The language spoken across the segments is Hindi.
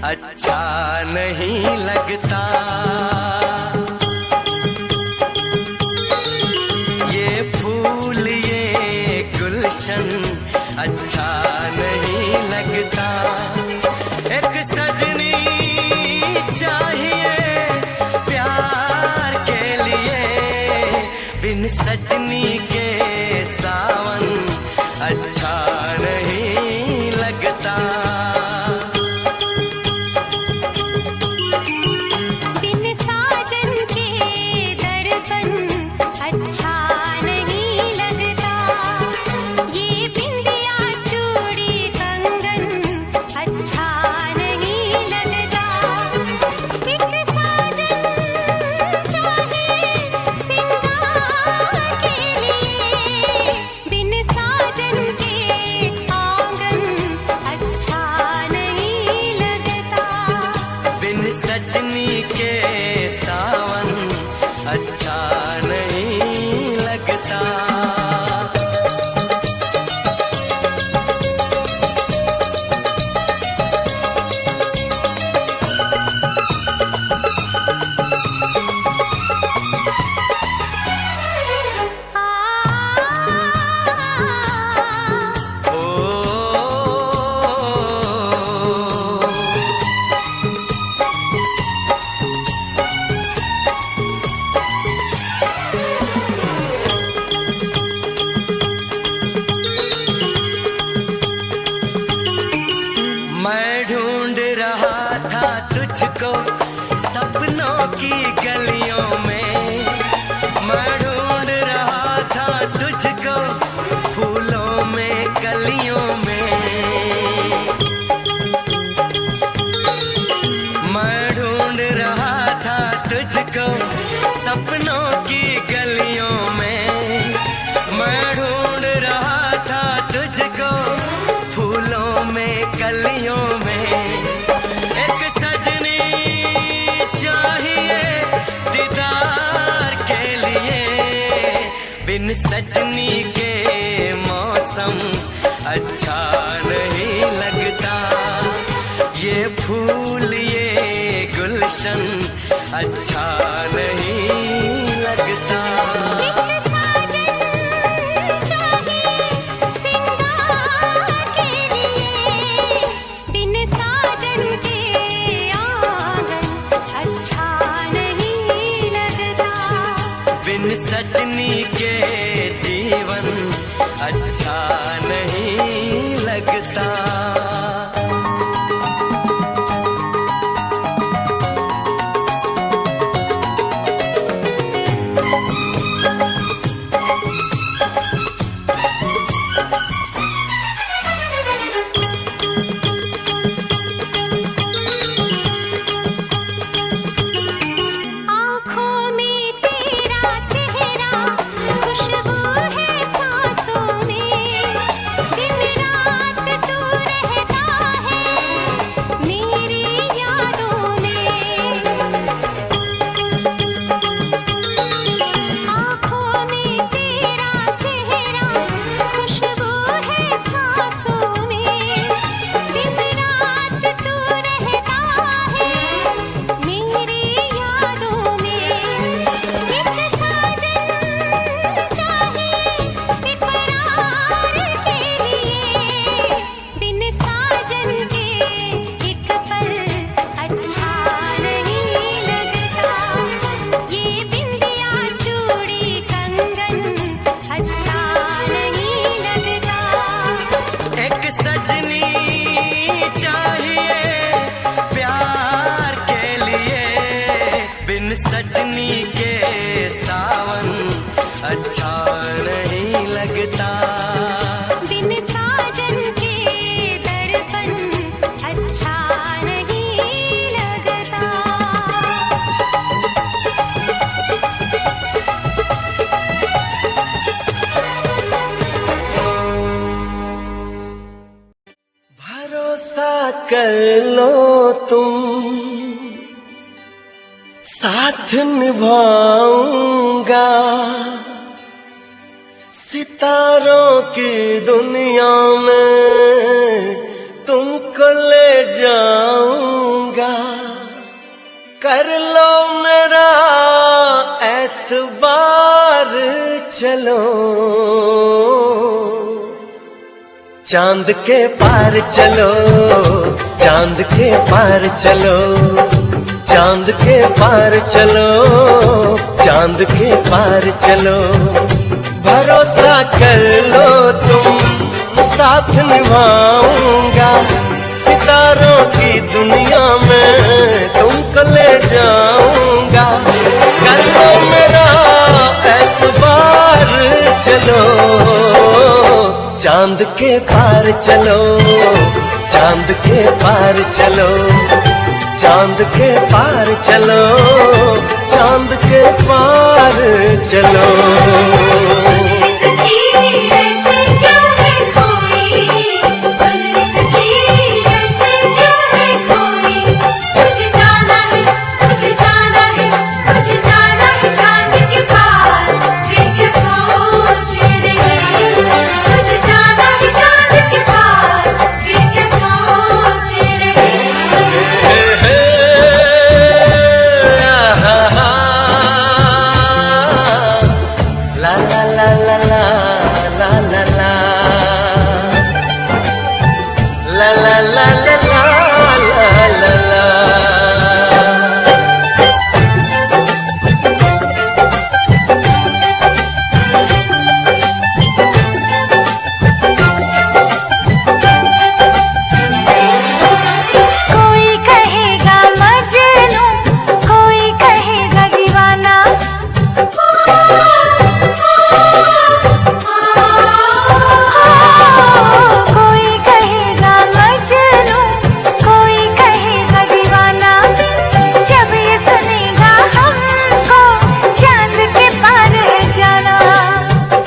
अच्छा नहीं लगता। ये फूल ये गुलशन अच्छा नहीं लगता। एक सजनी चाहिए प्यार के लिए, बिन सजनी के सावन अच्छा नहीं लगता। बिन साजन के दर्पण अच्छा नहीं लगता। ये बिंदिया चूड़ी कंगन अच्छा नहीं लगता। एक साजन चाहिए सिंगार के लिए, बिन साजन के आंगन अच्छा नहीं लगता। बिन सजनी के सावन अच्छा नहीं लगता। ओ मैं ढूंढ रहा था तुझको सपनों की गलियों में। मैं ढूंढ रहा था तुझको फूलों में कलियों में। मैं ढूंढ रहा था तुझको सपनों की गलियों में। मैं ढूंढ रहा था तुझको फूलों में कलियों में। एक सजनी चाहिए दीदार के लिए, बिन सजनी के मौसम अच्छा नहीं लगता। ये फूल ये गुलशन अच्छा नहीं लगता। एक साजन चाहिए सिंगार के लिए, बिन साजन के आंगन अच्छा नहीं लगता। बिन सजनी के जीवन अच्छा नहीं लगता। आँखों में तेरा चेहरा, खुशबू है सांसों में। दिन रात तू रहता है मेरी यादों में। आँखों में तेरा चेहरा, खुशबू है सांसों में। दिन रात तू रहता है मेरी यादों में। एक साजन चाहिए इकरार के लिए, बिन साजन के एक पल अच्छा नहीं लगता। ये बिंदिया चूड़ी कंगन अच्छा नहीं लगता। एक सजनी चाहिए प्यार के लिए, बिन सजनी के सावन अच्छा नहीं लगता। बिन साजन के दर्पण अच्छा नहीं लगता। भरोसा कर लो तुम, साथ निभाऊंगा। सितारों की दुनिया में तुमको ले जाऊं। कर लो मेरा एतबार चलो, चांद के पार चलो, चांद के पार चलो, चांद के पार चलो, चांद के पार चलो। भरोसा कर लो तुम, साथ निभाऊंगा, सितारों की दुनिया में तुमको ले जाऊंगा। कर लो मेरा एतबार चलो, चांद के पार चलो, चांद के पार चलो, चांद के पार चलो, चांद के पार चलो।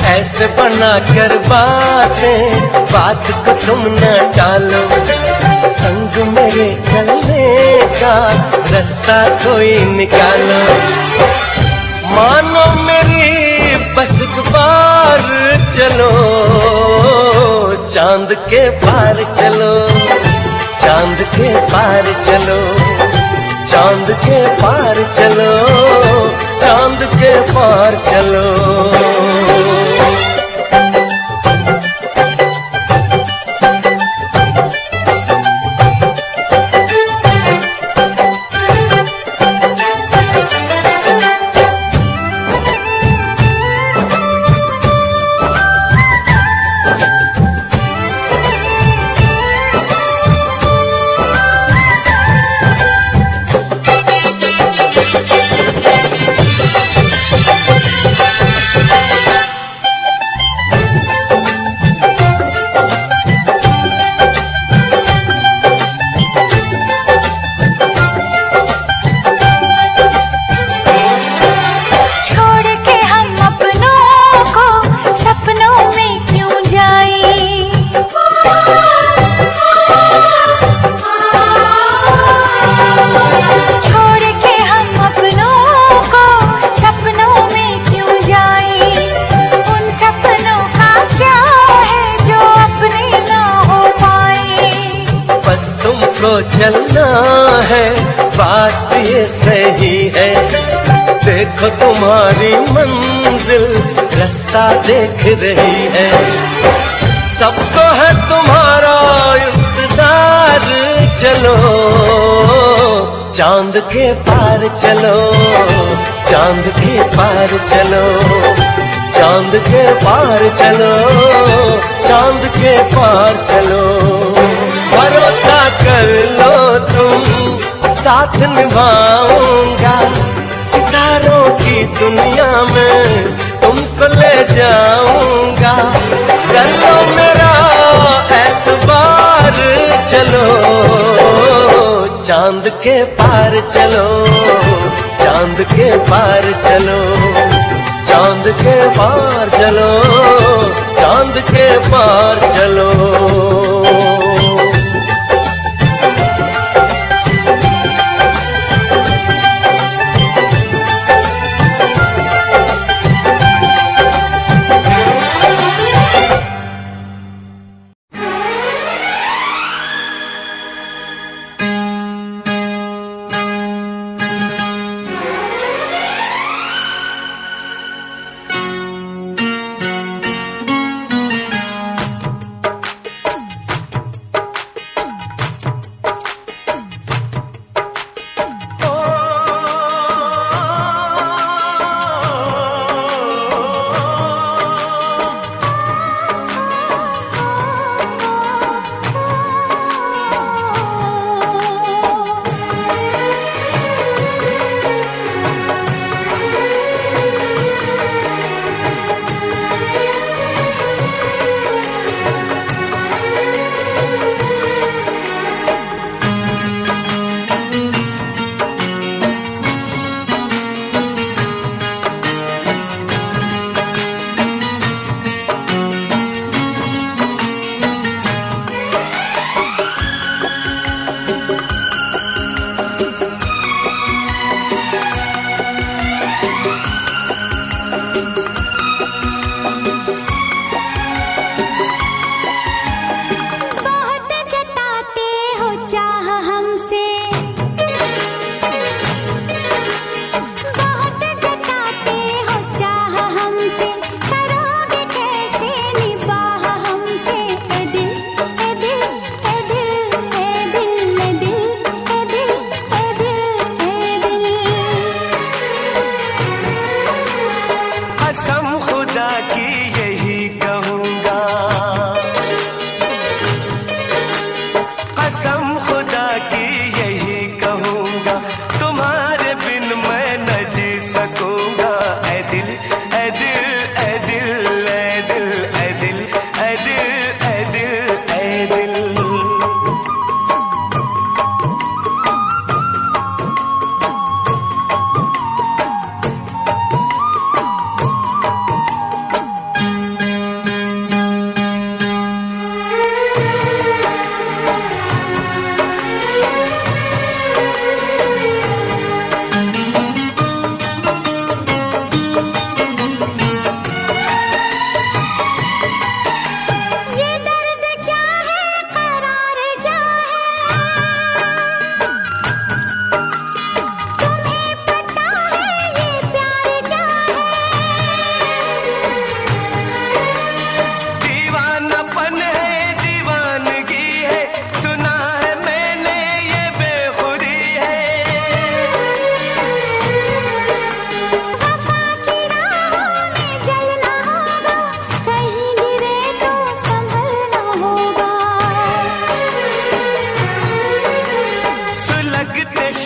ऐसे बना कर बातें, बात को तुम न टालो, संग मेरे चलने का रास्ता कोई निकालो। मानो मेरी बस एक बार चलो, चांद के पार चलो, चांद के पार चलो, चांद के पार चलो, चांद के पार चलो। बस तुमको चलना है, बात ये सही है। देखो तुम्हारी मंजिल रास्ता देख रही है, सबको है तुम्हारा इंतजार। चलो चांद के पार चलो, चांद के पार चलो, चांद के पार चलो, चांद के पार चलो। भरोसा कर लो तुम, साथ निभाऊंगा, सितारों की दुनिया में तुमको ले जाऊंगा। कर लो मेरा एतबार चलो, चांद के पार चलो, चांद के पार चलो, चांद के पार चलो, चांद के पार चलो।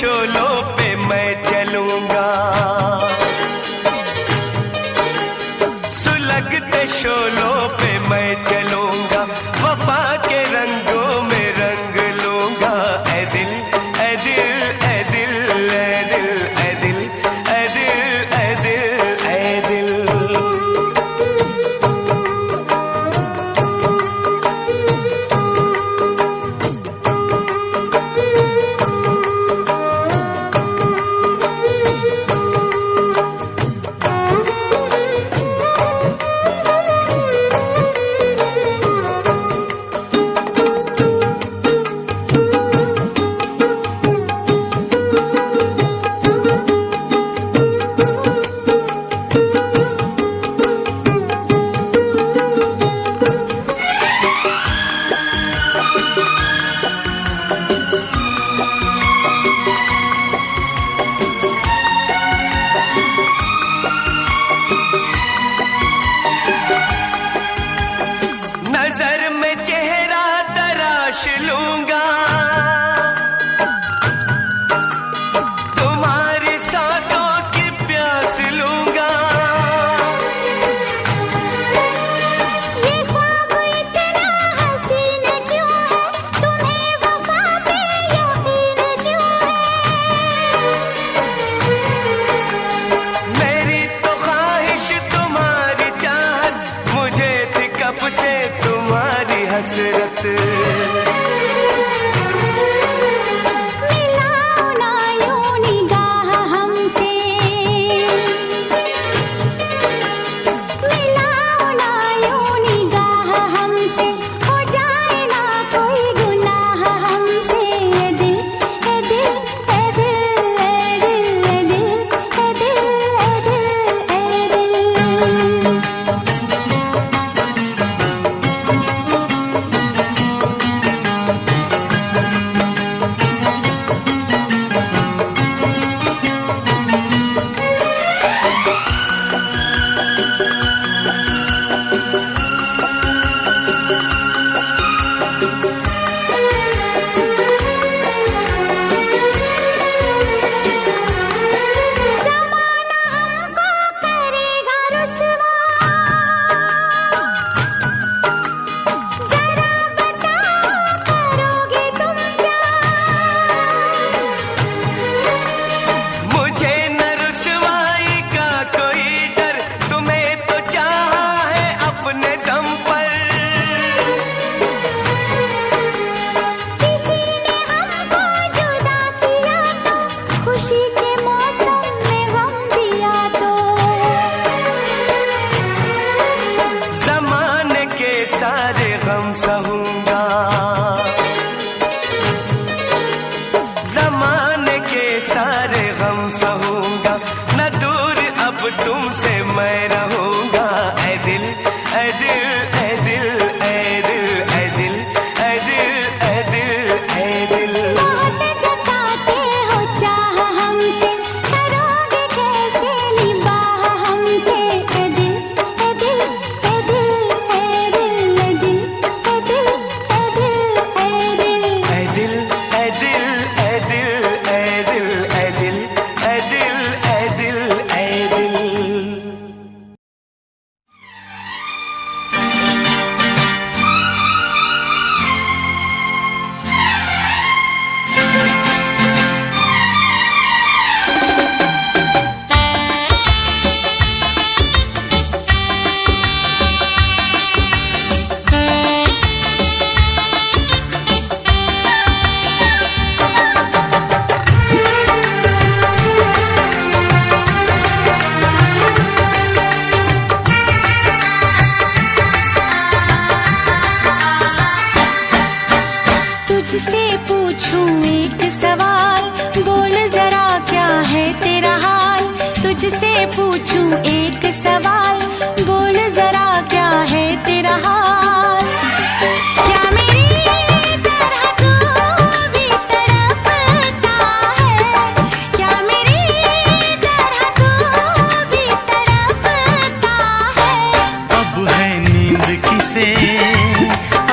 शोलों पे मैं चलूंगा, सुलगते शोलों पे मैं चलूंगा, वफा के रंगों में रंग लूंगा। ऐ दिल ऐ दिल ऐ दिल ऐ दिल ऐ दिल ऐ दिल ऐ दिल ऐ दिल। नजर में चेहरा तराश लूंगा, तुम्हारी सांसों की प्यास लूंगा। ये ख्वाब इतना हसीन क्यों है, तुम्हें वफा पे यकीन क्यों है। मेरी तो ख्वाहिश तुम्हारी चाहत, मुझे थी कब से तुम्हारी हसरत। मिलाओ ना यूं निगाह हमसे, मिलाओ ना यूं निगाह हमसे, हो जाए ना कोई गुनाह हमसे। ए दिल ए दिल ए दिल ए दिल ए दिल ए दिल ए दिल ए दिल। ज़माना हमको करेगा रुसवा, ज़रा बताओ करोगे तुम क्या। मुझे न रुसवाई का कोई डर, तुम्हें तो चाहा है अपने दम पर। किसी ने हमको जुदा किया तो, खुशी के मौसम में गम दिया तो। ज़माने के सारे गम सहूंगा, ज़माने के सारे गम सहूंगा, न दूर अब तुमसे मैं रहूंगा। ऐ दिल ऐ दिल ऐ दिल ऐ दिल ऐ दिल ऐ दिल ऐ दिल ऐ दिल। बहुत जताते हो चाह हमसे, करोगे कैसे निबाह हमसे। ए दिल ए दिल ए दिल ए दिल ए दिल ए दिल ए दिल ए दिल। ऐ दिल ऐ दिल ऐ दिल ऐ दिल ऐ दिल ऐ दिल ऐ दिल ऐ दिल। तुझसे पूछूं एक सवाल, बोल जरा क्या है तेरा हाल। तुझसे पूछूं एक सवाल, बोल जरा क्या है तेरा हाल। क्या मेरी तरह तू भी तड़पता है, क्या मेरी तरह तू भी तड़पता है। अब है नींद किसे,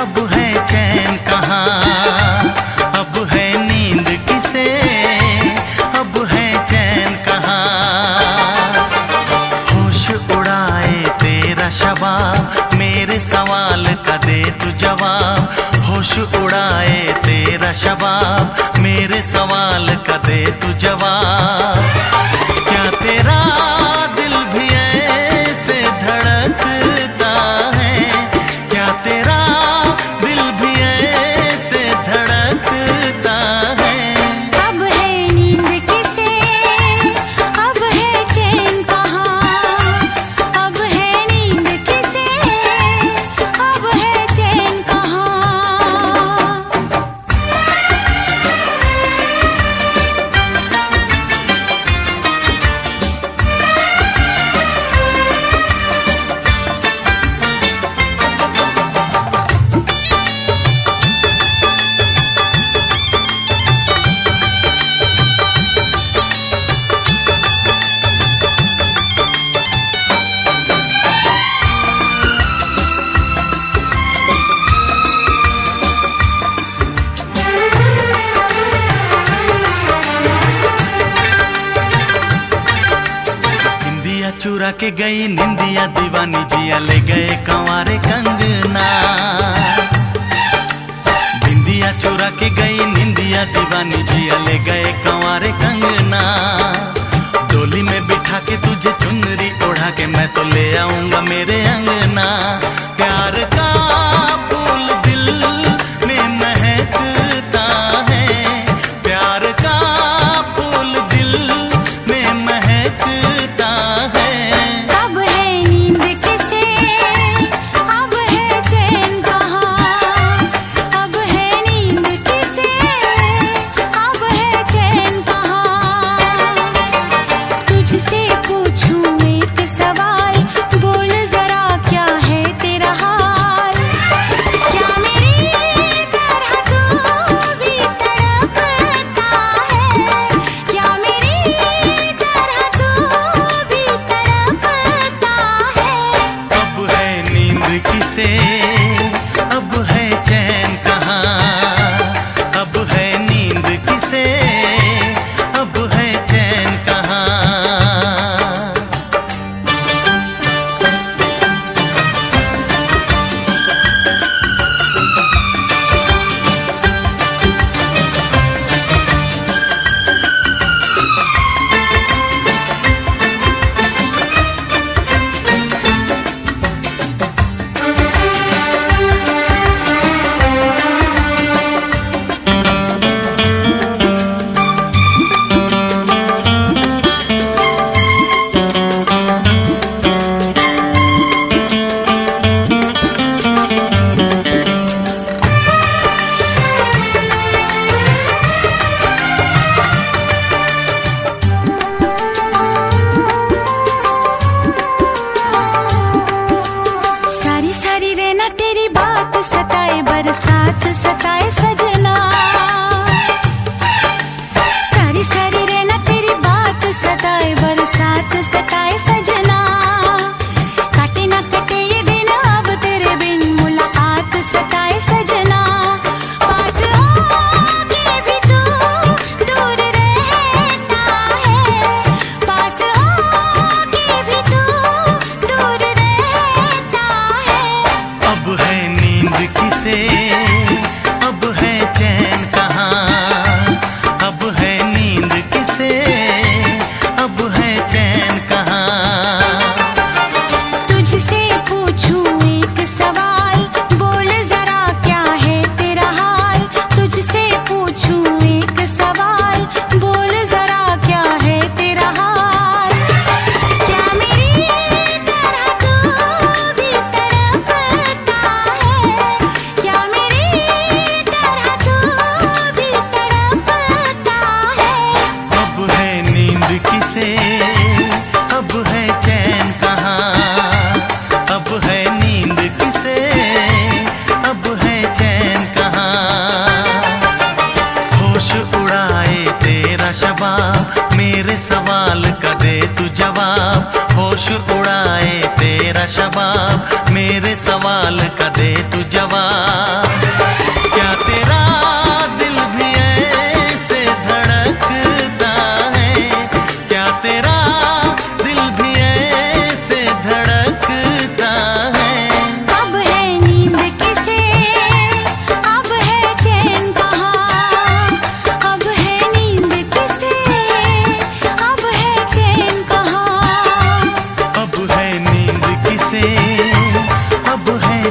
अब है चैन कहाँ, अब है नींद किसे, चुरा के गई निंदिया दीवानी जिया ले गए कंवारे कंगना। बिंदिया चुरा के गई निंदिया दीवानी जिया ले गए कंवारे कंगना। डोली में बिठा के तुझे चुनरी ओढ़ा के मैं तो ले आऊंगा मेरे अंगना। प्यार का फूल दिल में महकता है, प्यार का फूल दिल में महकता है। अब है नींद किसे, अब है चैन कहाँ। अब है नींद किसे, अब है चैन कहाँ। तुझसे पूछूं एक सवाल, बोल जरा क्या है तेरा हाल। क्या मेरी तरह तू भी तड़पता है, क्या मेरी तरह तू भी तड़पता है। अब है नींद किसे, अब है चैन कहाँ। अब है नींद किसे, अब है चैन कहाँ। सारी सारी रहना तेरी बात सताए, बरसात सताए सजना। सारी सारी रहना तेरी बात सताए, बरसात सताए सजना। काटे ना कटे ये दिन अब तेरे बिन, मुलाकात सताए सजना। पास आके भी तू दूर रहता है, पास आके भी तू दूर रहता है। अब है नींद किसे, अब है चैन कहाँ। अब है नींद किसे, अब है चैन कहाँ। तुझसे पूछूं एक सवाल, बोल जरा क्या है तेरा हाल। तुझसे पूछूं एक सवाल, बोल जरा क्या है तेरा हाल। क्या मेरी तरह तू भी तड़पता है, क्या मेरी तरह तू भी तड़पता है। अब है नींद किसे, अब है चैन कहाँ। अब है नींद किसे, अब है चैन कहाँ। होश उड़ाए तेरा शबाब, मेरे सवाल का दे तू जवाब। होश उड़ाए तेरा शबाब, मेरे सवाल का दे तू जवाब। क्या तेरा दिल भी ऐसे धड़कता है, क्या तेरा दिल भी ऐसे धड़कता है। अब है नींद किसे, अब है चैन कहाँ। अब है नींद किसे, अब है चैन कहाँ। अब है नींद किसे, अब है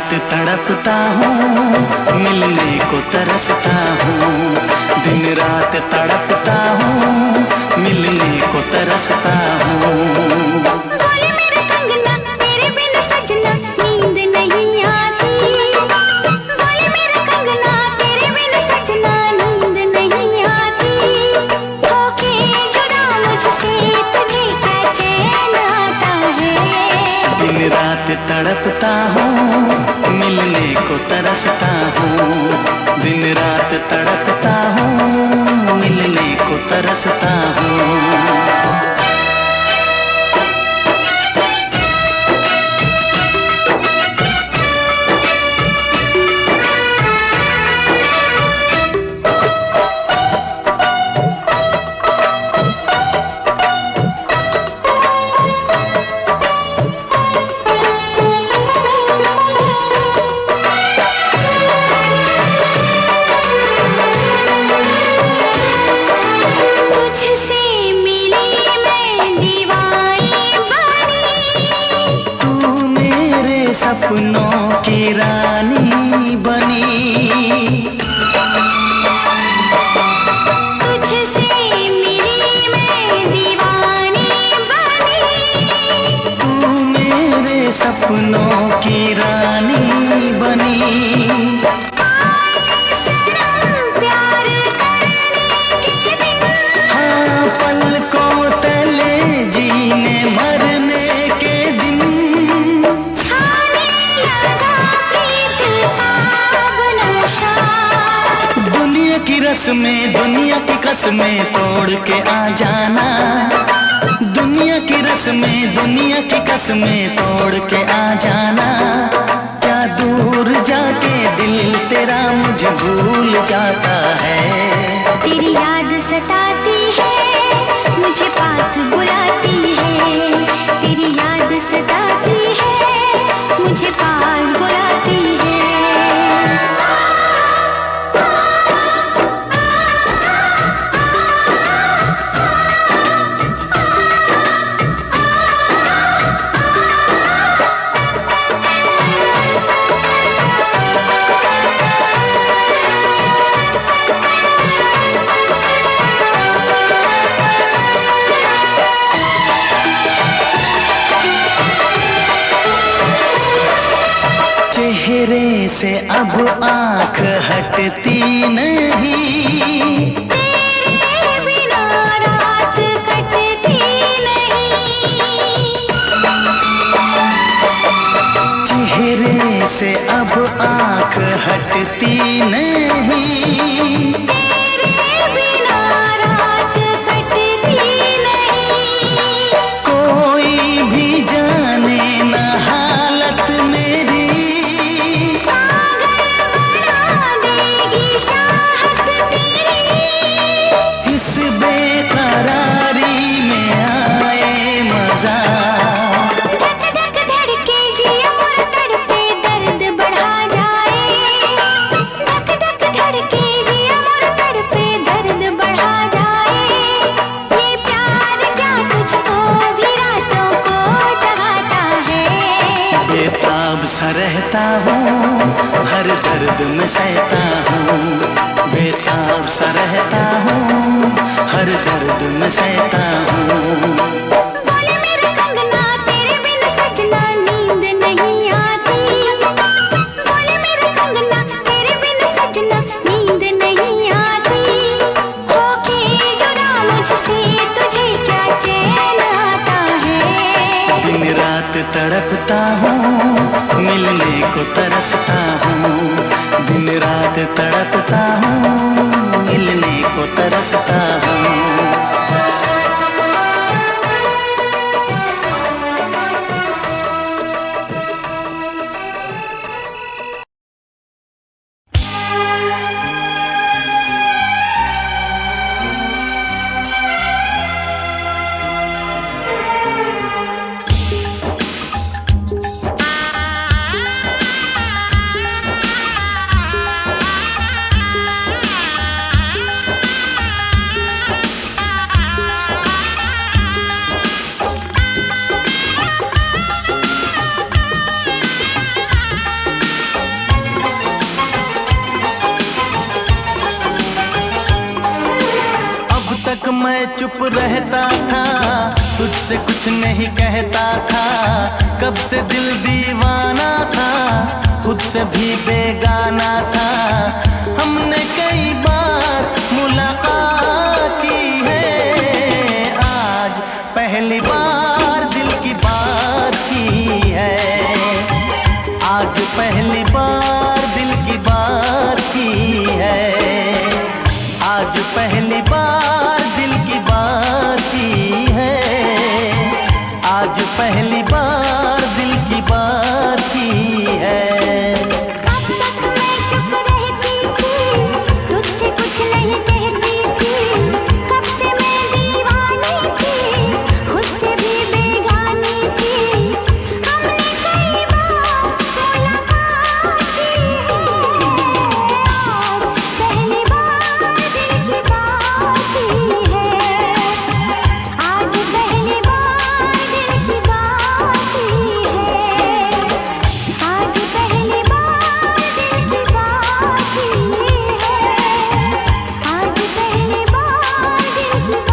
रात तड़पता हूँ, मिलने को तरसता हूँ। दिन रात तड़पता हूँ, मिलने को तरसता हूँ। बोले मेरे कंगना तेरे बिन सजना नींद नहीं आती। बोले मेरे कंगना तेरे बिन सजना नींद नहीं आती। होके जुदा मुझसे तुझे क्या चैन आता है। दिन रात तड़पता हूँ, मिलने को तरसता हूँ। दिन रात तड़पता हूँ, मिलने को तरसता हूँ। सपनों की रानी बनी, तुझसे मिली मैं दीवानी बनी। तू मेरे सपनों की रानी बनी। प्यार करने के दिन, हाँ पलकों तले जीने मरने के दिन। दुनिया की रस्में दुनिया की कसमें तोड़ के आ जाना। दुनिया की रस्में दुनिया की कसमें तोड़ के आ जाना। क्या दूर जाके दिल तेरा मुझे भूल जाता है। तेरी याद सताती है, मुझे पास बुलाती है। तेरी याद सताती है, मुझे पास बुलाती है। चेहरे से अब आँख हटती नहीं। तेरे बिना रात कटती नहीं। चेहरे से अब आँख हटती नहीं। तेरे बिना रात कटती नहीं। कोई भी जाने न हालत मेरी। इस बेकरारी में आए मजा। धक धक धड़के जिया मोर तड़पे दर्द बढ़ा जाए। धक धक धड़के जिया मोर तड़पे दर्द बढ़ा जाए। ये प्यार क्या तुझको भी रातों को जगाता है। बेताब सा रहता हूँ, हर दर्द में सहता हूँ। बेताब सा रहता हूँ, हर दर्द में सहता हूँ। बोले मेरे कंगना तेरे बिन सजना नींद नहीं आती। बोले मेरे कंगना तेरे बिन सजना नींद नहीं आती। होके जुदा मुझसे तुझे क्या चैन आता है। दिन रात तड़पता हूँ, मिलने को तरसता हूँ। दिन रात तड़पता हूँ, मिलने को तरसता हूँ। चुप रहता था, तुझसे कुछ नहीं कहता था। कब से दिल दीवाना था, खुद से भी बेगाना था। हमने कई बार मुलाकात की है, आज पहली बार दिल की बात की है। आज पहली बार दिल की बात की है। आज पहली बार दिल की बात की है। आज पहली बार दिल की बात की है। अब तक मैं चुप रहती थी, तुझसे कुछ नहीं कहती थी। कब से मैं दीवानी थी, खुद से भी बेगानी थी। हमने कई बार मुलाकात की है, आज पहली बार दिल की बात की है। आज पहली बार दिल की बात की है। आज पहली बार दिल की बात की है। आज पहली बार दिल की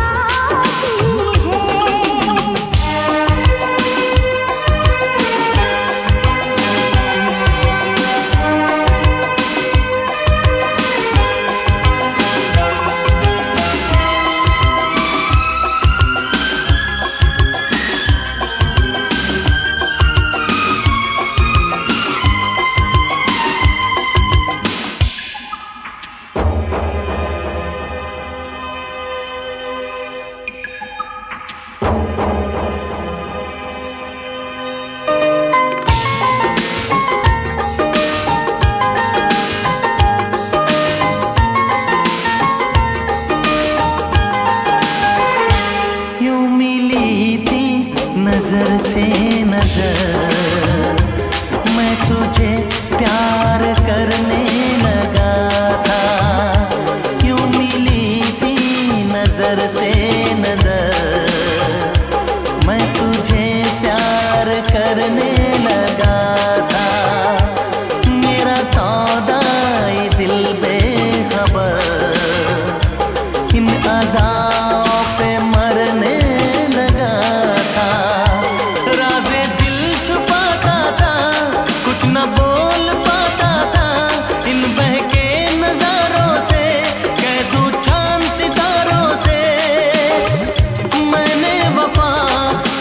यूं मिली थी नजर से नजर, मैं तुझे प्यार करने लगा था। यूं मिली थी नजर से नजर, मैं तुझे प्यार करने लगा था। मेरा सौदाई दिल बेखबर, इन अदाओं पे मरने लगा था। राज़े दिल छुपाता था, कुछ न बोल पाता था। इन बहके नजारों से कह दूं चांद सितारों से, मैंने वफा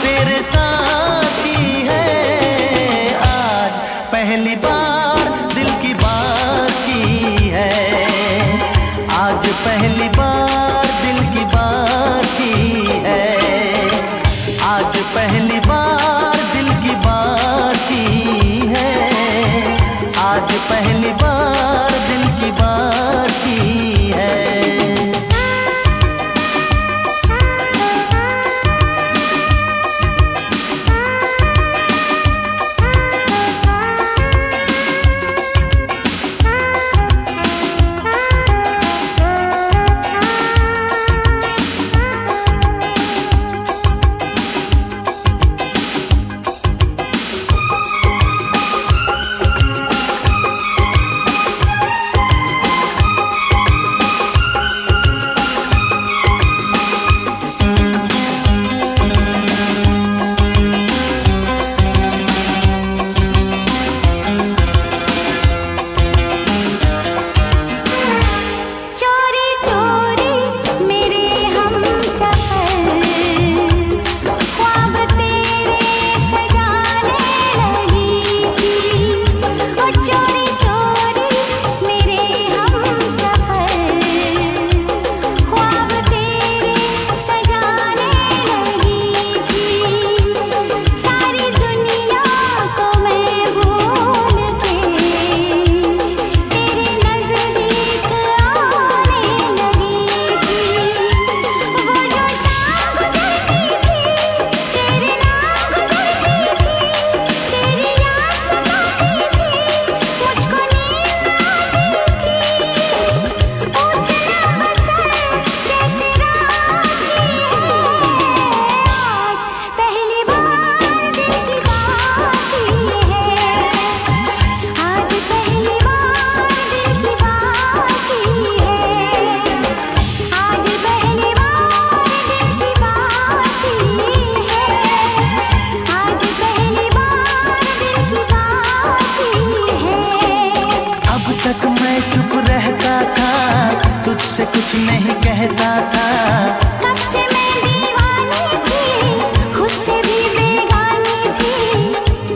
तेरे साथ की है। आज पहली बार दिल की बात की है। आज पहली बार दिल की बात की है। आज पहली बार दिल की बात की है। आज पहली बार दिल की बात की है। कुछ नहीं कहता था। कब से मैं दीवानी थी, खुद से भी बेगानी थी।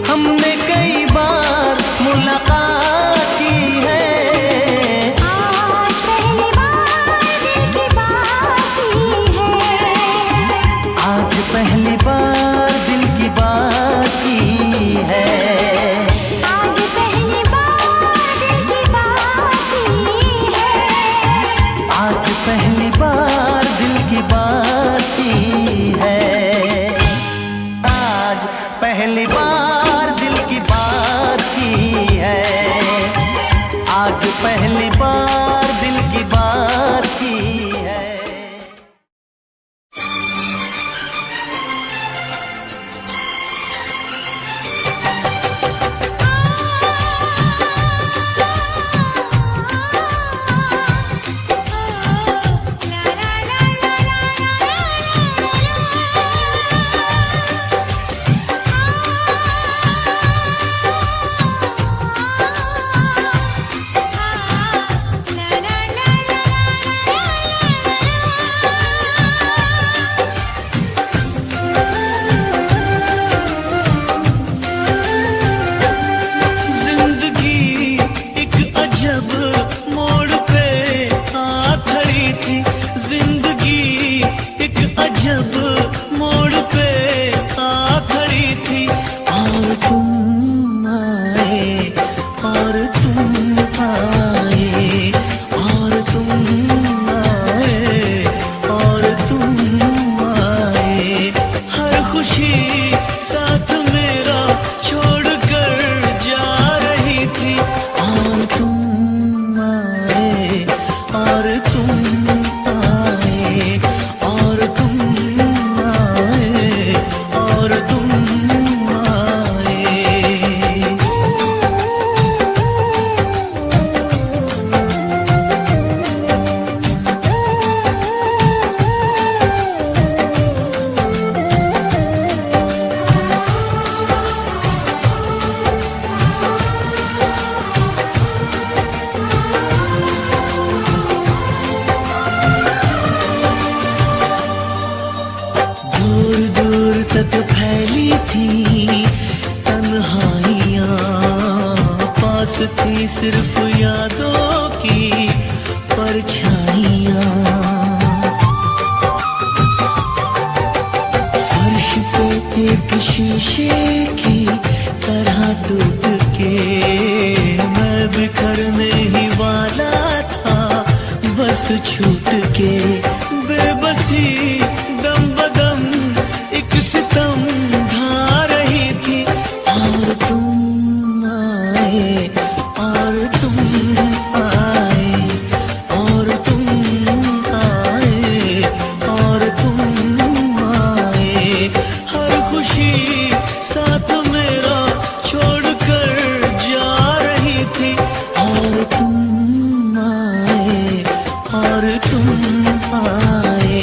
हमने कई बार मुलाकात की है, आज पहली बार दिल की बात की है। आज पहली बार दिल की बात की है। आज पहली बार दिल की बात की है। आज पहली बार दिल की बात की है। आज पहली बार दिल की बात की है। आज पहली बार दिल की बात की है। थी सिर्फ यादों की परछाइयाँ। फर्श पे एक शीशे की तरह टूट के मैं बिखरने ही वाला था, बस छूट के बेबसी दम बदम एक सितम ढा रही थी। और तुम आए और तुम आए और तुम आए और तुम आए, हर खुशी साथ मेरा छोड़कर जा रही थी। और तुम आए और तुम आए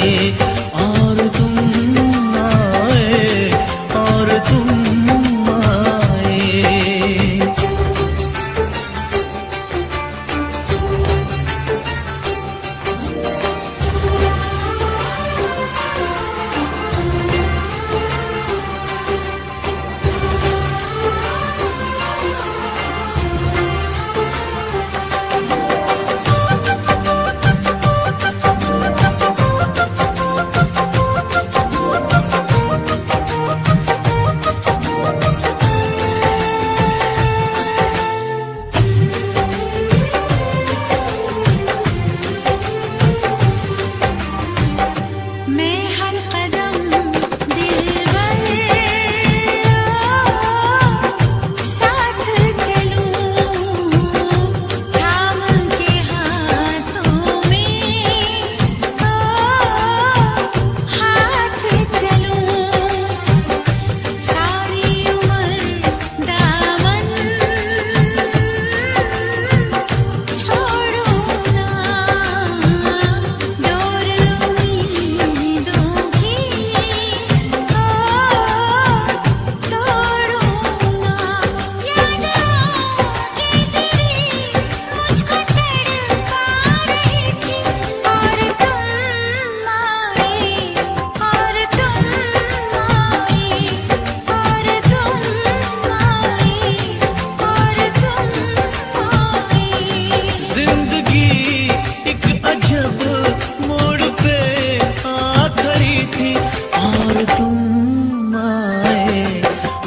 और तुम आए,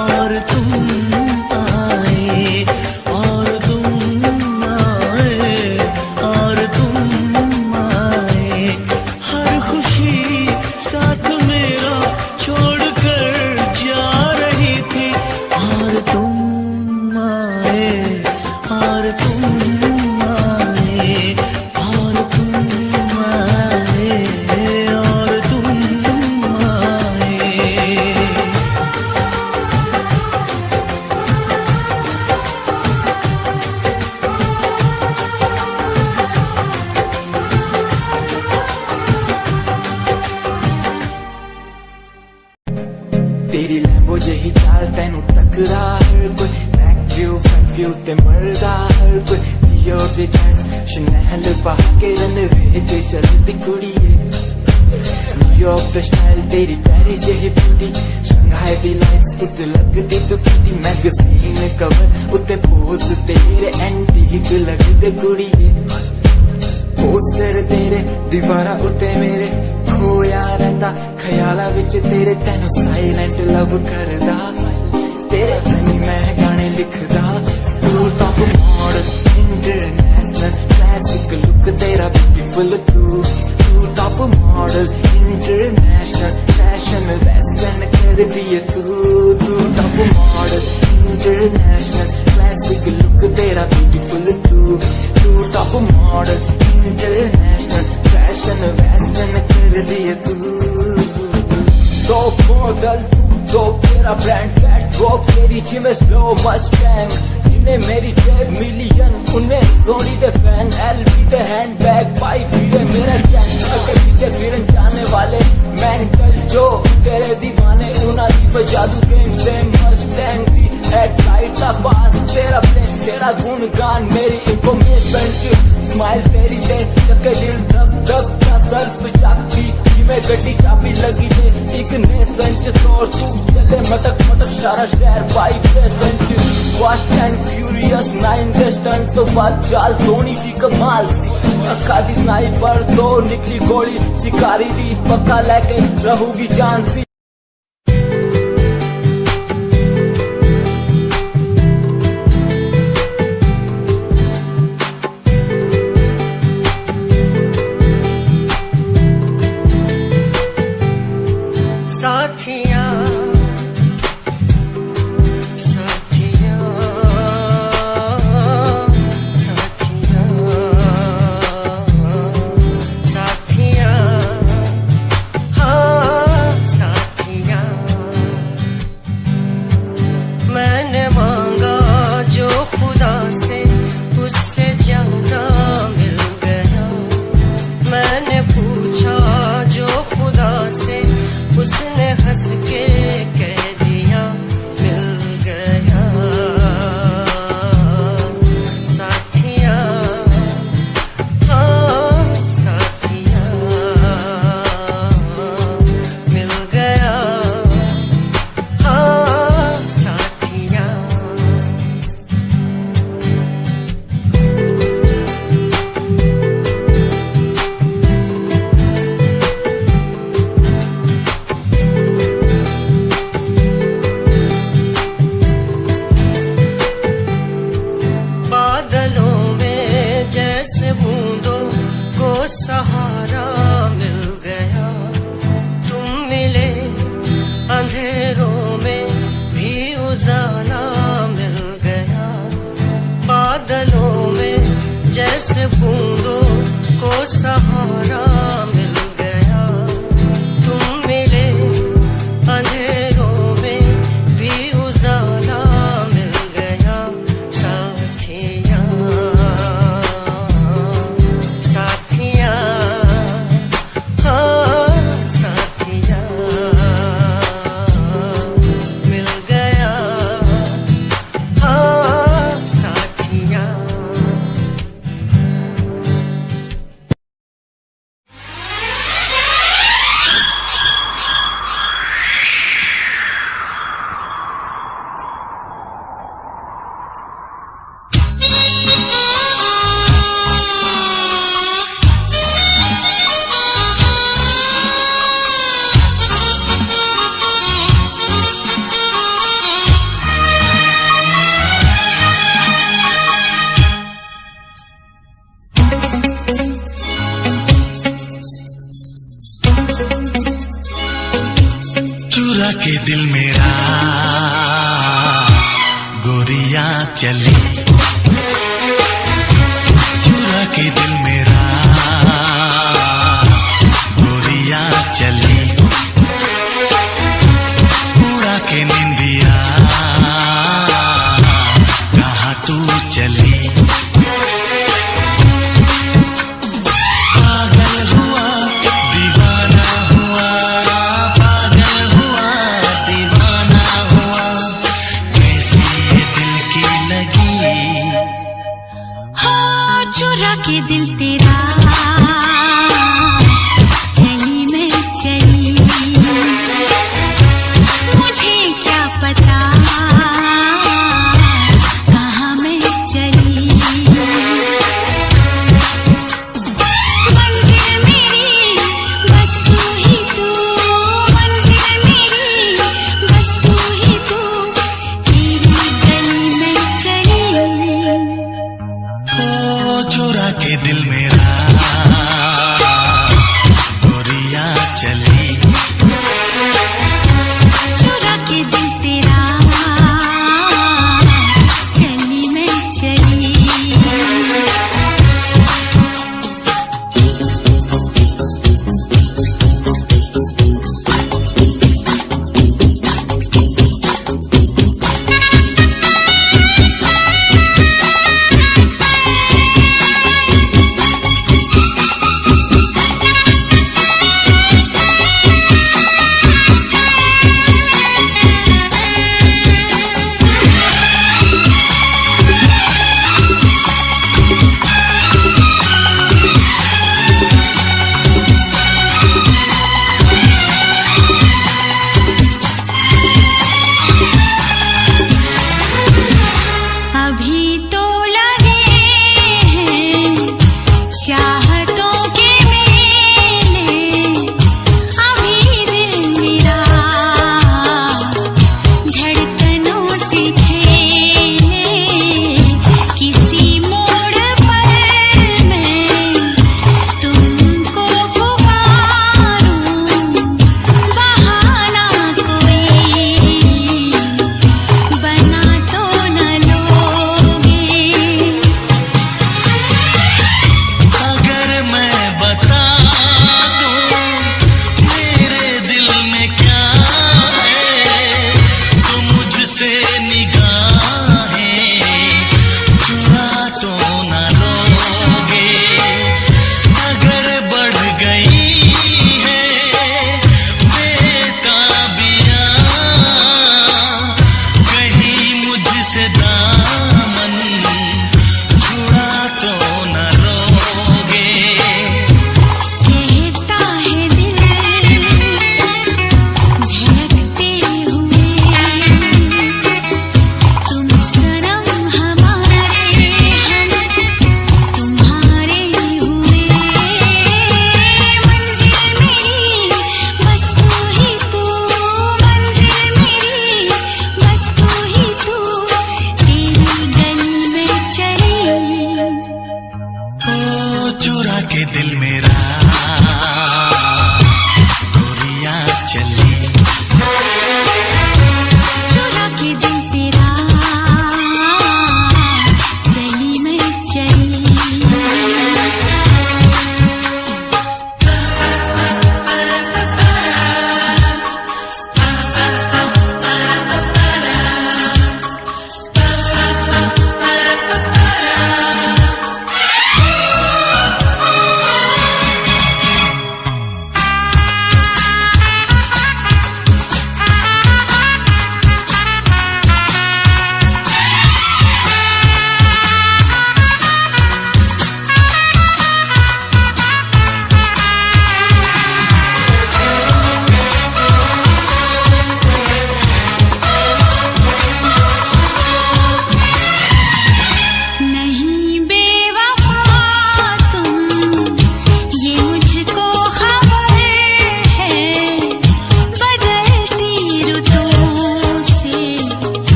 और तुम आए, और तुम आए, और तुम आए। हर खुशी साथ मेरा छोड़कर जा रही थी, और तुम आए, और तुम आए, और तुम आए, और तुम आए। तेरी लैम्बो जही चाल तैनू तकदा हर कोई, बैक व्यू फ्रंट व्यू ते मरदा हर कोई। दियो दे ड्रेस शनैल पा के रनवे च चलदी कुड़िए। न्यूयॉर्क दा स्टाइल तेरी पेरिस जही ब्यूटी, शंघाई दी लाइट्स उत्ते लगदी तू किटी। मैगजीन कवर उत्ते पोज तेरे एंटीक लगदे कुड़िए। पोस्टर तेरे दीवारा उत्ते मेरे खोया रहिंदा, ख्याला विच तेरे तैनू साइलेंट लव करदा। तेरे लिए मैं गाने लिखदा, तू top model international classic look तेरा ब्यूटीफुल। तू top model international fashion western कर दिए तू top model international classic look तेरा ब्यूटीफुल। तू top model international fashion western कर दिए तू। तो मॉडल तो तेरा ब्रांड कैट वॉक, तेरी जिम स्लो मस्टैंग, जिन्हें मेरी जेब मिलियन उन्हें सोनी दे फैन। एलवी दे हैंडबैग पाई फिरे मेरा चैन, के पीछे फिरन जाने वाले मेंटल जो तेरे दीवाने। उना दी जादू गेम से मस्टैंग दी एट लाइट दा पास तेरा प्लेन, तेरा गुणगान मेरी इंफॉर्मेशन। स्माइल तेरी ते चक्के दिल धक धक का सर्फ जाती, जिमें गड्डी चाबी लगी दे एक ने संच तोड़। तू चले मटक मटक सारा शहर बाई पे संच। फास्ट एंड फ्यूरियस 9 के स्टंट तो बात चाल सोनी दी कमाल सी। अक्का दी स्नाइपर तो निकली गोली, शिकारी दी पक्का लेके रहूगी जान सी। साथिया साथिया साथिया साथिया, हाँ साथिया। मैंने मांगा जो खुदा से उससे ज्यादा मिल गया। मैंने पूछा जो खुदा से उसने हंस के चुरा के दिल मेरा गोरियां चली, चुरा के दिल मेरा गोरियां चली, उड़ा के निंदिया कहाँ तू चली। पागल हुआ दीवाना हुआ, पागल हुआ दीवाना हुआ, कैसी ये दिल की लगी। हो चुरा के दिल तेरा चली मैं चली, मुझे क्या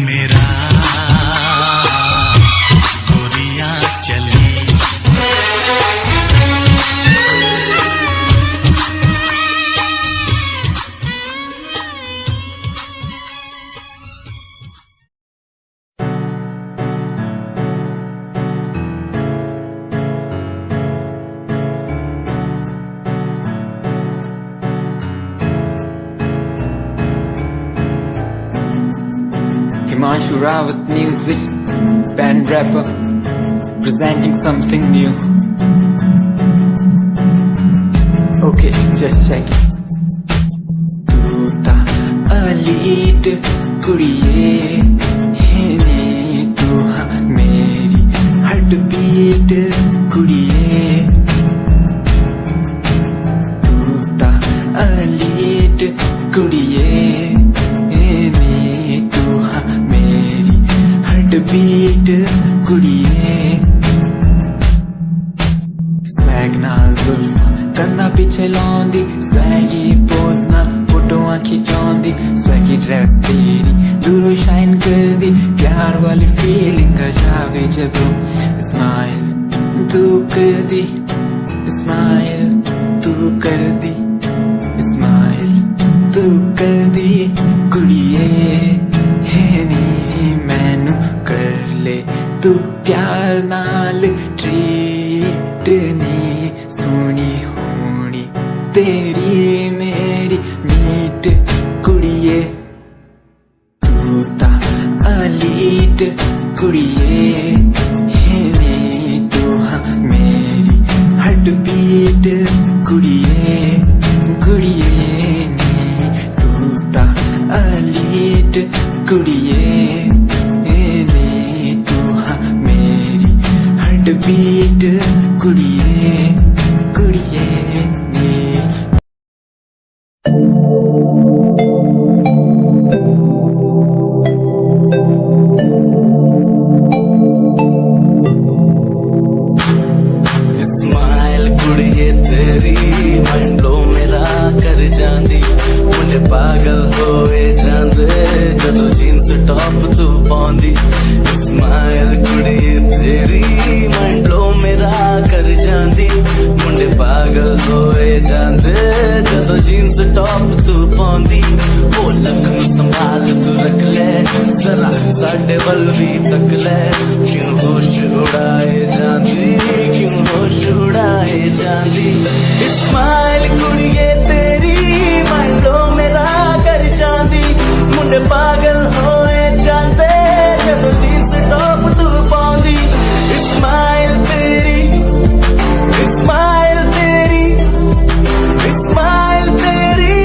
मेरा गोरियां चली Himanshu Rawat music, band rapper, presenting something new. Okay, just check it. तू ता अलीट कुड़िए है नी, तू हाँ मेरी हार्ट बीट कुड़िए. तू ता अलीट कुड़िए बीट कुड़िए. स्वैग नाल जुल्फा कंधा पिछे लाउंदी, स्वैगी पोज नाल फोटोआं खिचाउंदी. स्वैगी ड्रेस तेरी दूरों शाइन कर दी, प्यार वाली फीलिंग आ जावे जदों. स्माइल तू कर दी, स्माइल तू कर दी, स्माइल तू कर दी कुड़िए है नी. मैनू कर ले तू प्यार नाल ट्रीट नी, सोनी होनी तेरी मेरी मीट कुड़िए. तू ता अलीट कुड़िए है नी, तू हाँ मेरी हार्ट बीट कुड़िए कुड़िए नी. तू ता अलीट कुड़िए बीट कुड़िए कुड़िए नी. स्माइल कुड़िए तेरी मंडलो मेरा कर जांदी, मुंडे पागल होए जांदे जदों जीन्स टॉप तू पाउंदी. स्माइल कुड़िए तेरी मंडलो मेरा कर जांदी, मुंडे पागल होए जांदे जदों जीन्स टॉप तू पाउंदी. ओ लख संभाल तू रख ले, जरा साडे वल भी तक ले. क्यों होश उड़ाए जांदी, क्यों होश उड़ाए जांदी. स्माइल कुड़िए तेरी मंडलो मेरा कर जांदी, मुंडे पागल होए जांदे जदों जीन्स टॉप तू पाउंदी. स्माइल तेरी, स्माइल तेरी, स्माइल तेरी.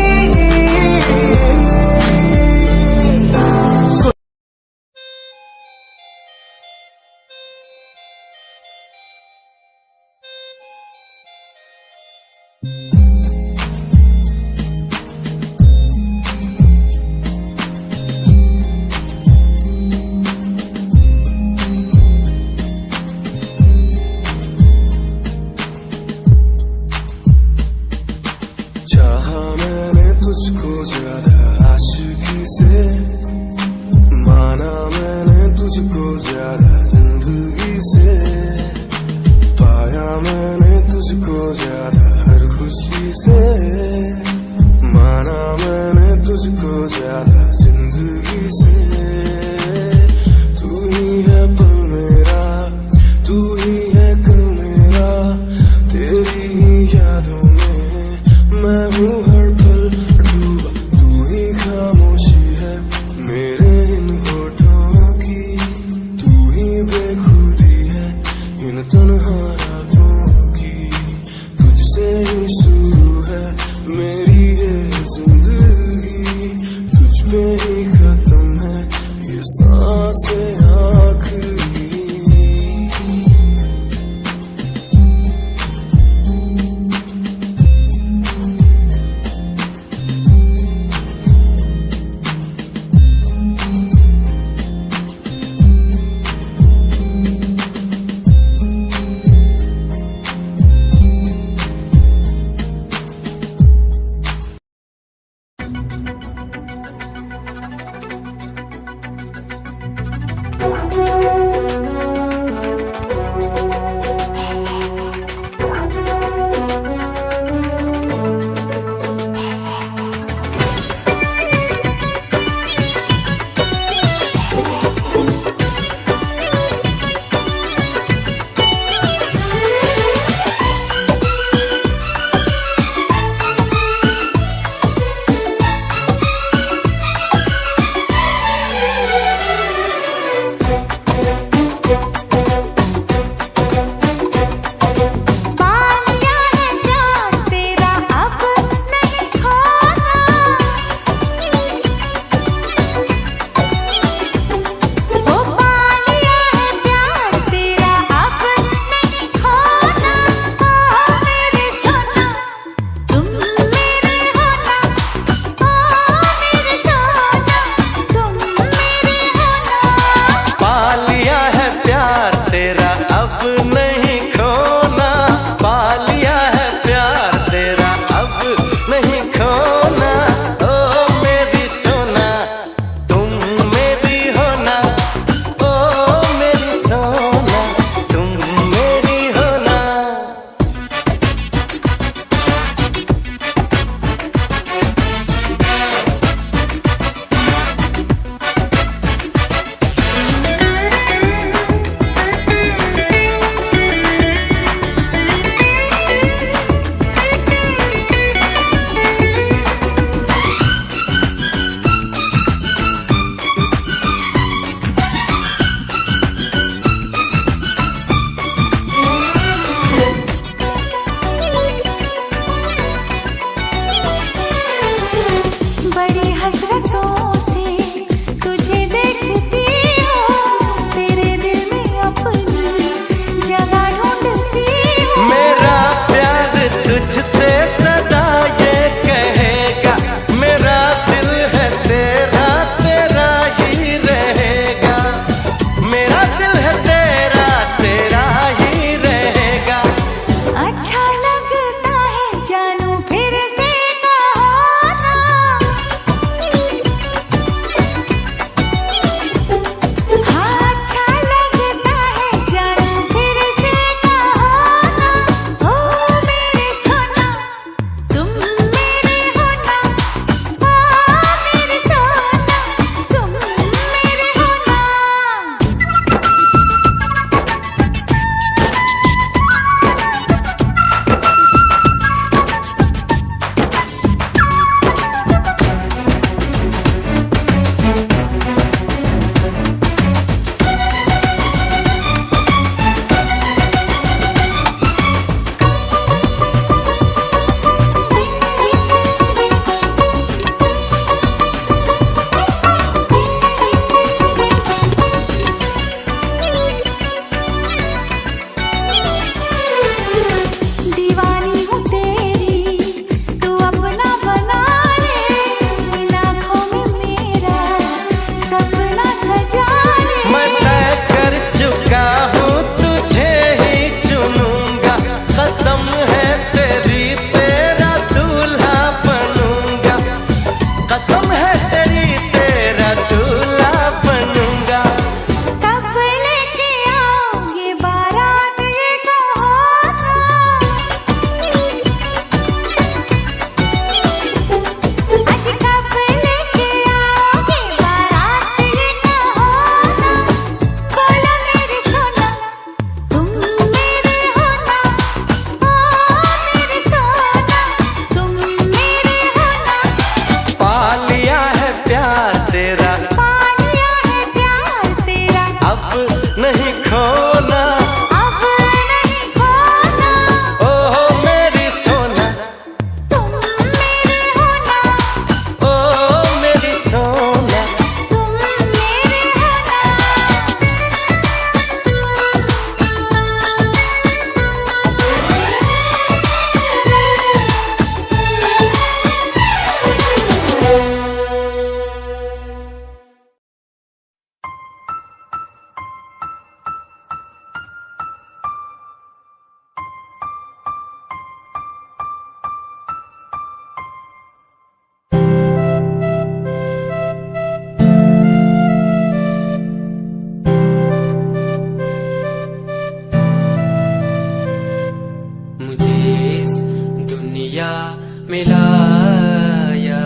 मिलाया,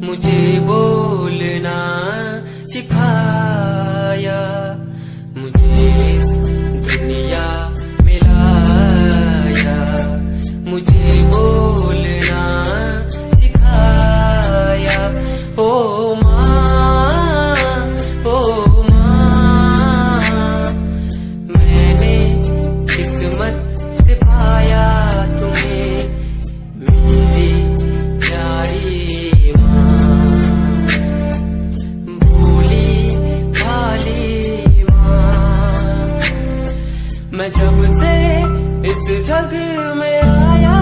मुझे बोलना सिखाया, मुझे इस दुनिया मिलाया, मुझे बोलना सिखाया। ओ माँ, ओ माँ, मैंने किस्मत से पाया तुम्हें, मेरी प्यारी माँ, भोली भाली माँ। मैं जब से इस जग में आया,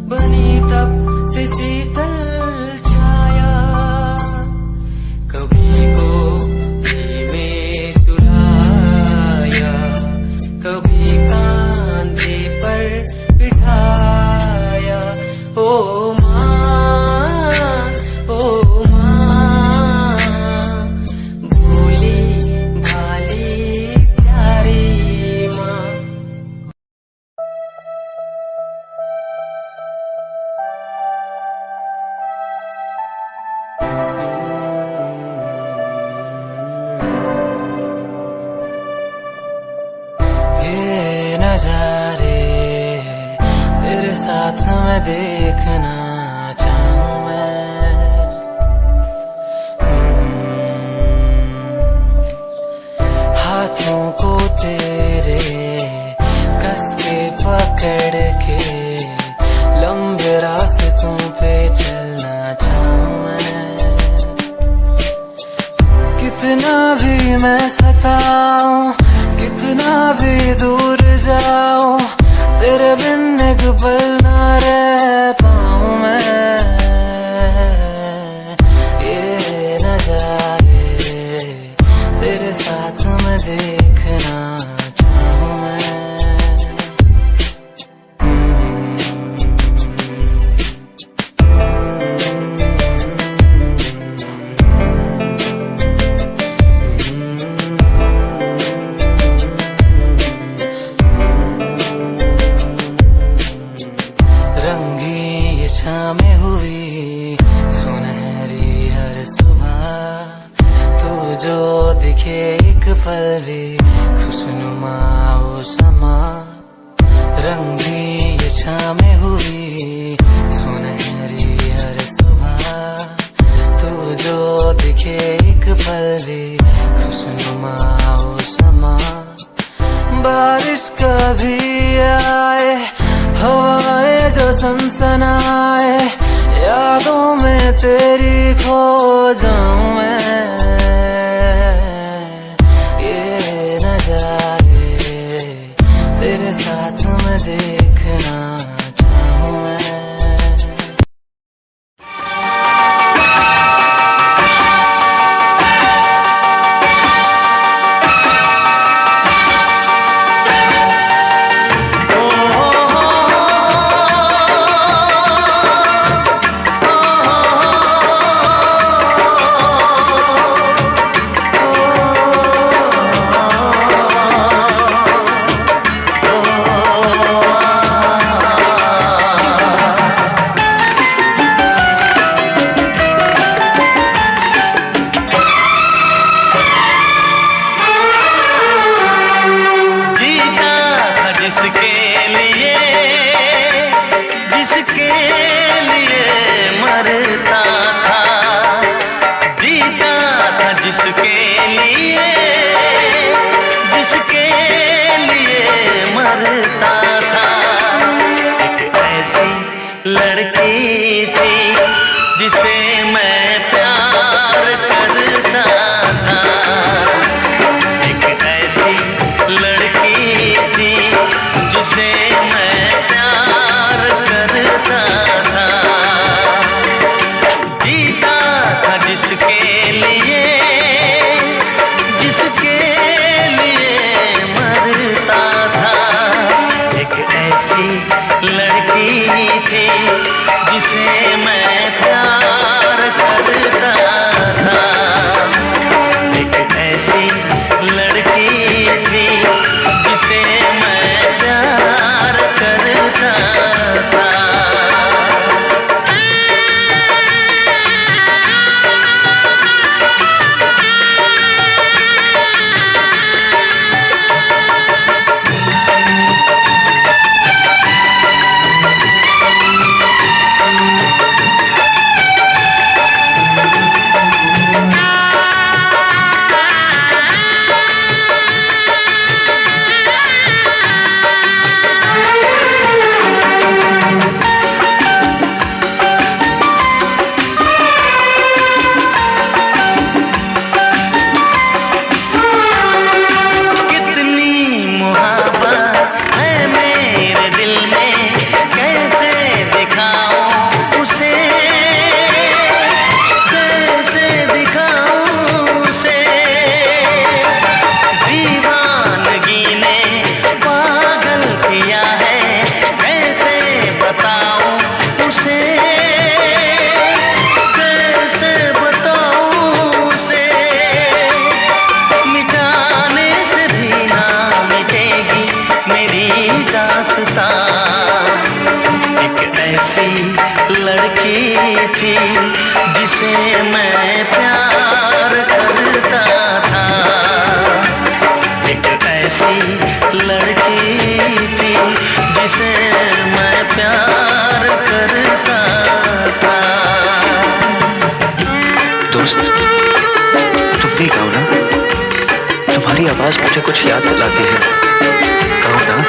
बनी तब से शीतल छाया, कभी गोदी में सुलाया, कभी कांधे पर बिठाया। ओ माँ, ओ माँ, भोली भाली प्यारी माँ। ये नजारे तेरे साथ में देखना चाहूं मैं, हाथों को तेरे कस के पकड़ के लंबे रास्तों पे चलना चाहूं मैं। कितना भी मैं सताऊं, कितना भी दूर जाऊं, तेरे बिन एक पल ना रह पाऊं मैं। ये नजारे तेरे साथ में देखना चाहूं मैं। शामें हुई सुनहरी हर सुबह, तू जो दिखे एक पल भी खुशनुमा हो समा। रंगी ये शामें हुई सुनहरी हर सुबह, तू जो दिखे एक पल भी खुशनुमा हो समा। बारिश कभी आए, हवाएं जो सनसनाए, यादों में तेरी खो जाऊं मैं। ये नजारे तेरे साथ में देखना चाहूं मैं। थी जिसे मैं प्यार करता था। एक ऐसी लड़की थी जिसे मैं प्यार करता था। दोस्त, तुम भी गाओ ना, तुम्हारी आवाज मुझे कुछ याद दिलाती है। गाओ ना।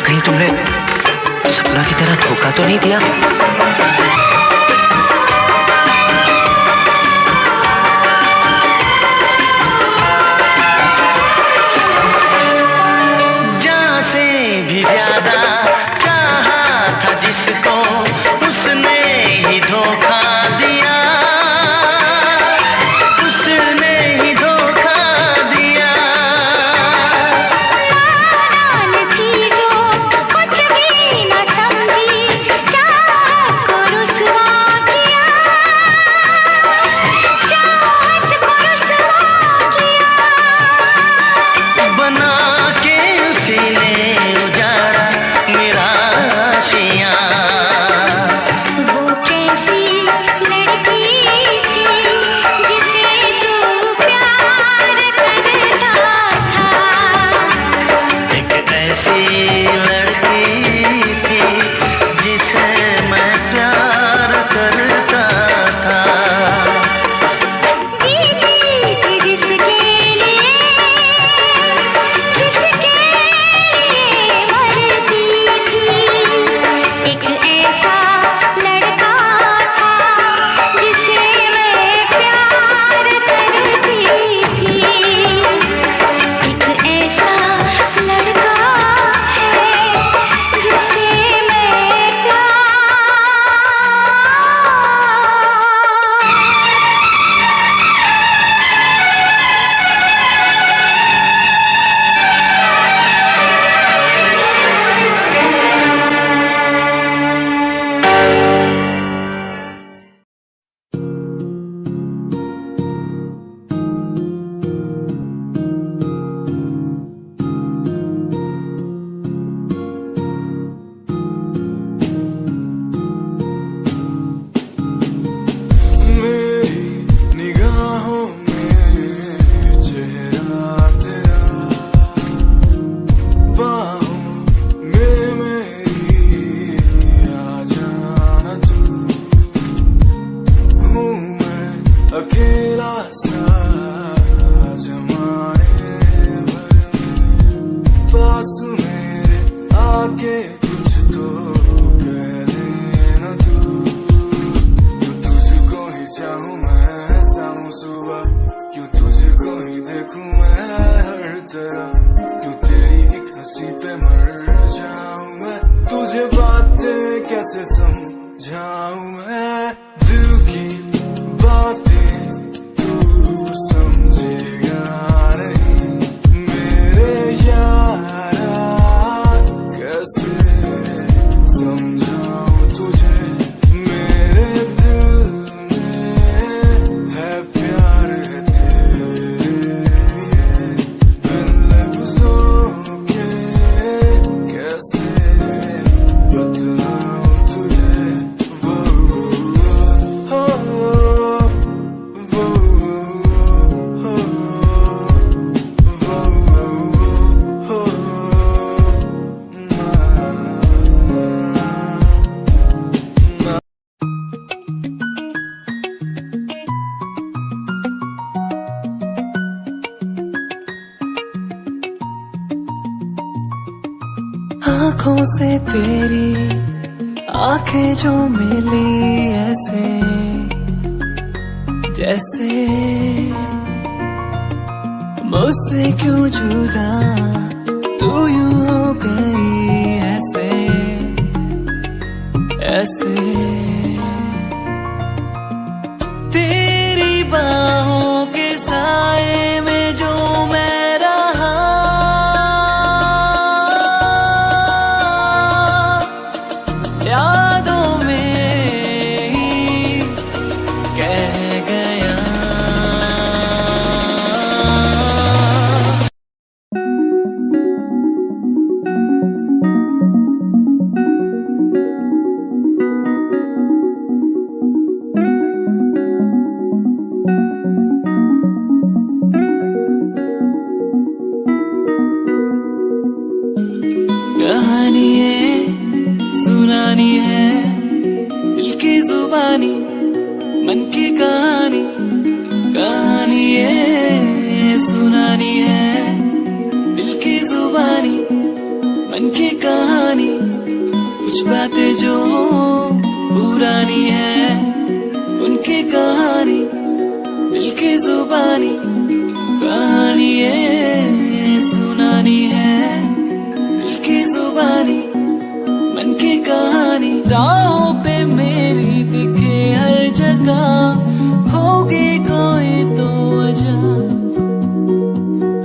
कहीं तुमने सपना की तरह धोखा तो नहीं दिया? जान से भी ज्यादा चाहा था जिसको, उसने ही धोखा दिया, उसने ही धोखा दिया। नादान थी जो कुछ भी न समझी, चाहा तरफ तू तेरी एक हंसी पे मर जाऊं मैं तुझे बातें कैसे समझाऊं मैं दिल की बातें तू समझेगा नहीं मेरे यारा कैसे समझाऊं तुझे मेरे दिल में है प्यार है तेरे लिए बिन लफ्जों के कैसे बतलाऊं तुझे वो हो आँखों से तेरी आंखें जो मिली ऐसे जैसे मुझसे क्यों जुदा तू यूं हो गई ऐसे ऐसे तेरी बाहों के साए में जो मैं रहा यादों में ही कह गया कहानी है सुनानी है दिल की जुबानी मन की कहानी कहानी है सुनानी है दिल की जुबानी मन की कहानी कुछ बातें जो पुरानी है उनकी कहानी दिल की जुबानी कहानी है सुनानी है दिल की जुबानी मन की कहानी राहों पे मेरी दिखे हर जगह होगी कोई तो वजह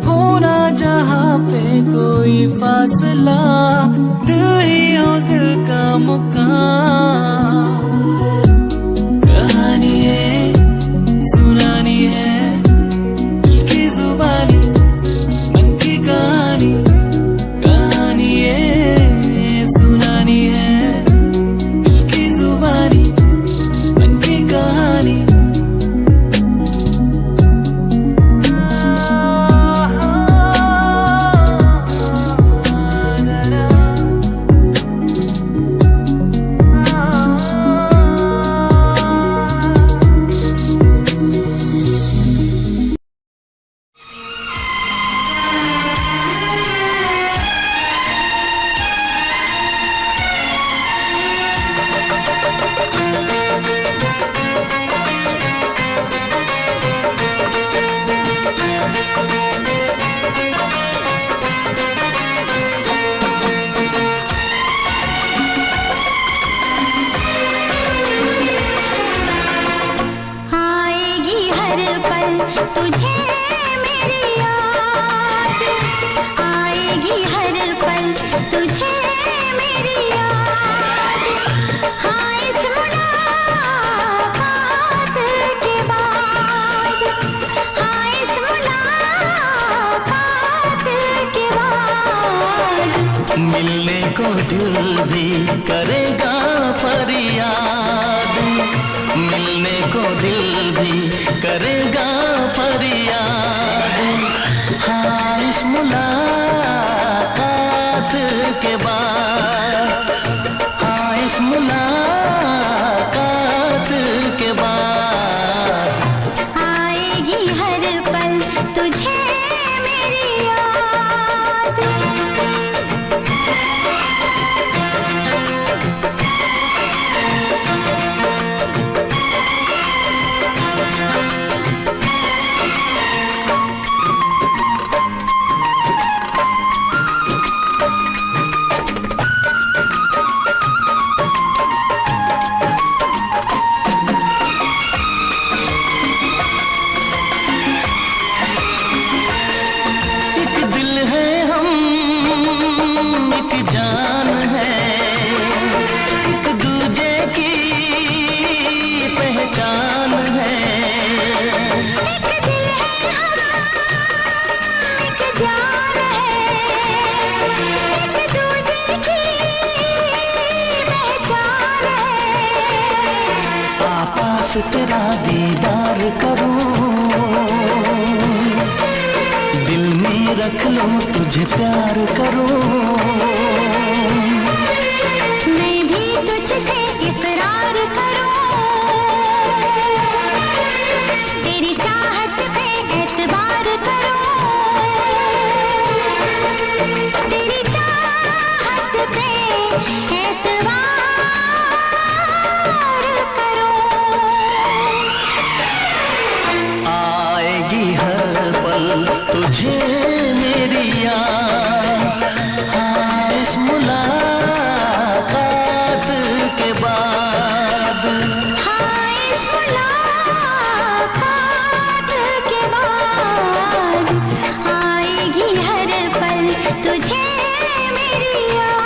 होना जहाँ पे कोई फासला दिल ही हो दिल का मुकाम कहानी है सुनानी है दिल की जुबानी मन की कहानी कहानी है सुनानी है दिल की जुबानी मन की कहानी आएगी हर पल तुझे मेरी याद आएगी हर पल तुझे मेरी याद हाँ इस मुलाकात के बाद हाँ इस मुलाकात के बाद मिलने को दिल भी करेगा फरियाद मिलने को दिल भी करेगा फरियाद हाँ इस मुलाकात के बाद हाँ इस मुलाकात के बाद आएगी हर पल तुझे मेरी याद जान है, एक दूजे की पहचान है। एक दिल है हम, एक जान है, एक दूजे की पहचान है। पास तेरा दीदार करूं, दिल में रख लो तुझे प्यार करूं। मैं भी तुझसे इकरार करूं, तेरी चाहत पे एतबार करूं, तेरी चाहत पे एतबार करूं। आएगी हर पल तुझे मेरी याद, इस मुलाकात के बाद। हाँ, इस मुलाकात के बाद आएगी हर पल तुझे मेरी याद।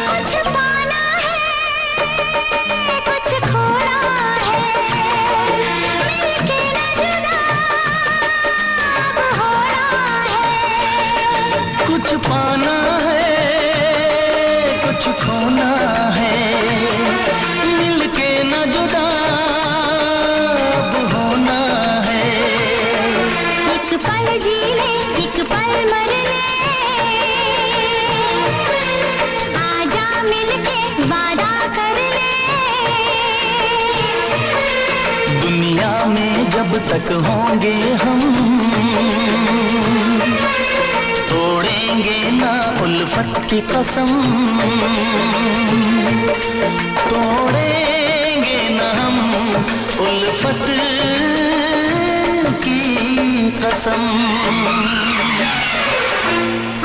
कुछ पाना है, कुछ खोना है, मिलके न जुदा अब होना है। कुछ पाना है, कुछ खोना है, मिलके न जुदा अब होना है। एक पल जी ले, एक पल मर ले, आजा मिलके वादा कर ले। दुनिया में जब तक होंगे हम, तोड़ेंगे ना उल्फत की कसम, तोड़ेंगे ना हम उल्फत की कसम।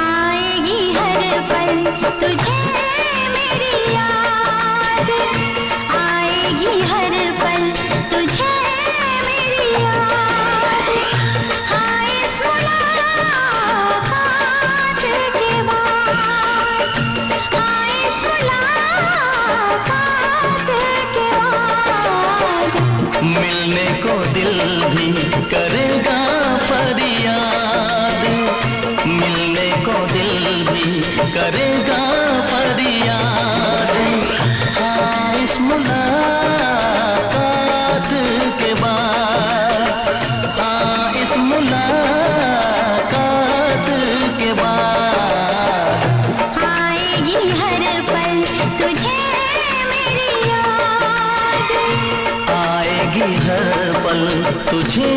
आएगी हर पल तुझे मेरी याद, आएगी हर पल तुझे मेरी याद। हाँ, इस मुलाकात के बाद, हाँ, इस मुलाकात के बाद मिलने को दिल भी करेगा फरियाद, मिलने को दिल भी करेगा फरियाद। हाँ, इस मुलाकात के बाद, हाँ, इस मुलाकात के बाद आएगी हर पल तुझे मेरी याद। आएगी हर पल तुझे